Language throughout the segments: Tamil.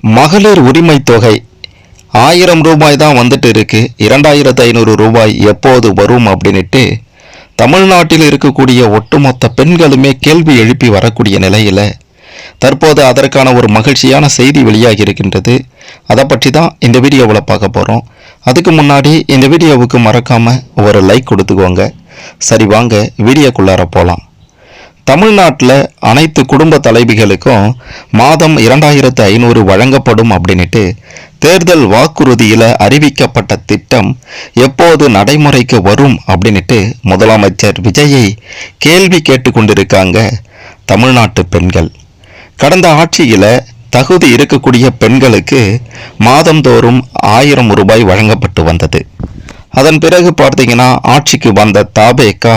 மகளிர் உரிமை தொகை 1000 ரூபாய் தான் வந்துட்டு இருக்கு. 2500 ரூபாய் எப்போது வரும் அப்படின்ட்டு தமிழ்நாட்டில் இருக்கக்கூடிய ஒட்டுமொத்த பெண்களுமே கேள்வி எழுப்பி வரக்கூடிய நிலையில தற்போது அதற்கான ஒரு மகிழ்ச்சியான செய்தி வெளியாகி இருக்கின்றது. அதை பற்றி தான் இந்த வீடியோவில் பார்க்க போகிறோம். அதுக்கு முன்னாடி இந்த வீடியோவுக்கு மறக்காம ஒரு லைக் கொடுத்துக்கோங்க. சரி, வாங்க வீடியோக்குள்ளார போகலாம். தமிழ்நாட்டில் அனைத்து குடும்ப தலைவிகளுக்கும் மாதம் 2500 வழங்கப்படும் அப்படின்ட்டு தேர்தல் வாக்குறுதியில் அறிவிக்கப்பட்ட திட்டம் எப்போது நடைமுறைக்கு வரும் அப்படின்ட்டு முதலமைச்சர் விஜயை கேள்வி கேட்டுக்கொண்டிருக்காங்க தமிழ்நாட்டு பெண்கள். கடந்த ஆட்சியில் தகுதி இருக்கக்கூடிய பெண்களுக்கு மாதந்தோறும் 1000 ரூபாய் வழங்கப்பட்டு வந்தது. அதன் பிறகு பார்த்தீங்கன்னா ஆட்சிக்கு வந்த தாபேகா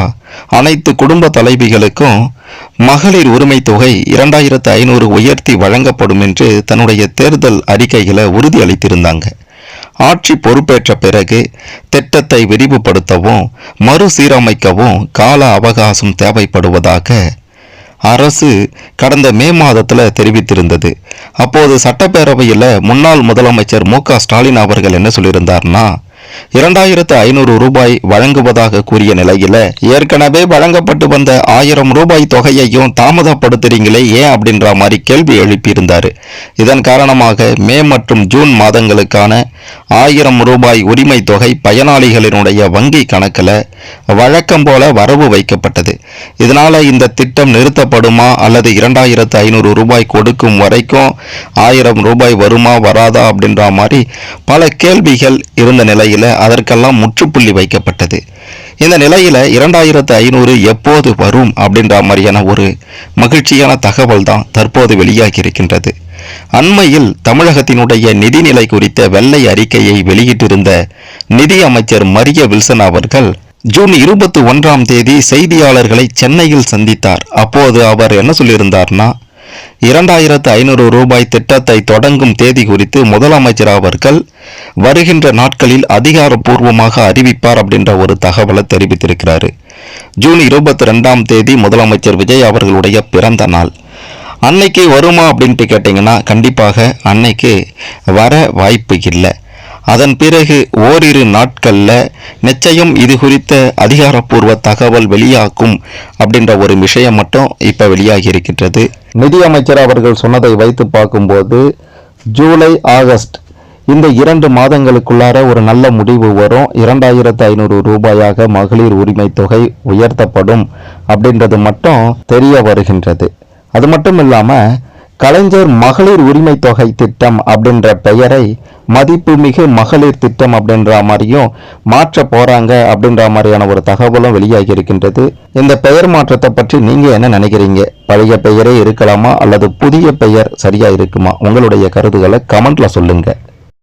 அனைத்து குடும்ப தலைவிகளுக்கும் மகளிர் உரிமை தொகை 2500 உயர்த்தி வழங்கப்படும் என்று தன்னுடைய தேர்தல் அறிக்கையில் உறுதியளித்திருந்தாங்க. ஆட்சி பொறுப்பேற்ற பிறகு திட்டத்தை விரிவுபடுத்தவும் மறுசீரமைக்கவும் கால அவகாசம் தேவைப்படுவதாக அரசு கடந்த மே மாதத்தில் தெரிவித்திருந்தது. அப்போது சட்டப்பேரவையில் முன்னாள் முதலமைச்சர் மு.க. ஸ்டாலின் அவர்கள் என்ன சொல்லியிருந்தார்னா, 2500 ரூபாய் வழங்குவதாக கூறிய நிலையில ஏற்கனவே வழங்கப்பட்டு வந்த 1000 ரூபாய் தொகையையும் தாமதப்படுத்துறீங்களே ஏன் அப்படின்ற மாதிரி கேள்வி எழுப்பியிருந்தாரு. இதன் காரணமாக மே மற்றும் ஜூன் மாதங்களுக்கான 1000 ரூபாய் உரிமை தொகை பயனாளிகளினுடைய வங்கி கணக்கில் வழக்கம் போல வரவு வைக்கப்பட்டது. இதனால இந்த திட்டம் நிறுத்தப்படுமா அல்லது 2500 ரூபாய் கொடுக்கும் வரைக்கும் 1000 ரூபாய் வருமா வராதா அப்படின்ற மாதிரி பல கேள்விகள் இருந்த நிலையில் அதற்கெல்லாம் முற்றுப்புள்ளி வைக்கப்பட்டது. இந்த நிலையில 2500 எப்போது வரும் அப்படின்ற மாதிரியான ஒரு மகிழ்ச்சியான தகவல் தான் தற்போது வெளியாகி இருக்கின்றது. அண்மையில் தமிழகத்தினுடைய நிதிநிலை குறித்த வெள்ளை அறிக்கையை வெளியிட்டிருந்த நிதி அமைச்சர் மரிய வில்சன் அவர்கள் ஜூன் 21ஆம் தேதி செய்தியாளர்களை சென்னையில் சந்தித்தார். அப்போது அவர் என்ன சொல்லியிருந்தார்னா, 2500 ரூபாய் திட்டத்தை தொடங்கும் தேதி குறித்து முதலமைச்சர் அவர்கள் வருகின்ற நாட்களில் அதிகாரப்பூர்வமாக அறிவிப்பார் அப்படின்ற ஒரு தகவலை தெரிவித்திருக்கிறாரு. ஜூன் 22ஆம் தேதி முதலமைச்சர் விஜய் அவர்களுடைய பிறந்த நாள். அன்னைக்கு வருமா அப்படின்ட்டு கேட்டிங்கன்னா கண்டிப்பாக அன்னைக்கு வர வாய்ப்பு இல்லை. அதன் பிறகு ஓரிரு நாட்களில் நிச்சயம் இது குறித்த அதிகாரப்பூர்வ தகவல் வெளியாகும் அப்படின்ற ஒரு விஷயம் மட்டும் இப்போ வெளியாகி இருக்கின்றது. நிதியமைச்சர் அவர்கள் சொன்னதை வைத்து பார்க்கும்போது ஜூலை ஆகஸ்ட் இந்த 2 மாதங்களுக்குள்ளார ஒரு நல்ல முடிவு வரும். 2500 ரூபாயாக மகளிர் உரிமை தொகை உயர்த்தப்படும் அப்படின்றது மட்டும் தெரிய வருகின்றது. அது மட்டும் இல்லாமல் கலைஞர் மகளிர் உரிமை தொகை திட்டம் அப்படின்ற பெயரை மதிப்புமிகு மகளிர் திட்டம் அப்படின்ற மாதிரியும் மாற்ற போறாங்க அப்படின்ற மாதிரியான ஒரு தகவலும் வெளியாகி இருக்கின்றது. இந்த பெயர் மாற்றத்தை பற்றி நீங்க என்ன நினைக்கிறீங்க? பழைய பெயரே இருக்கலாமா அல்லது புதிய பெயர் சரியா இருக்குமா? உங்களுடைய கருத்துக்களை கமெண்ட்ல சொல்லுங்க.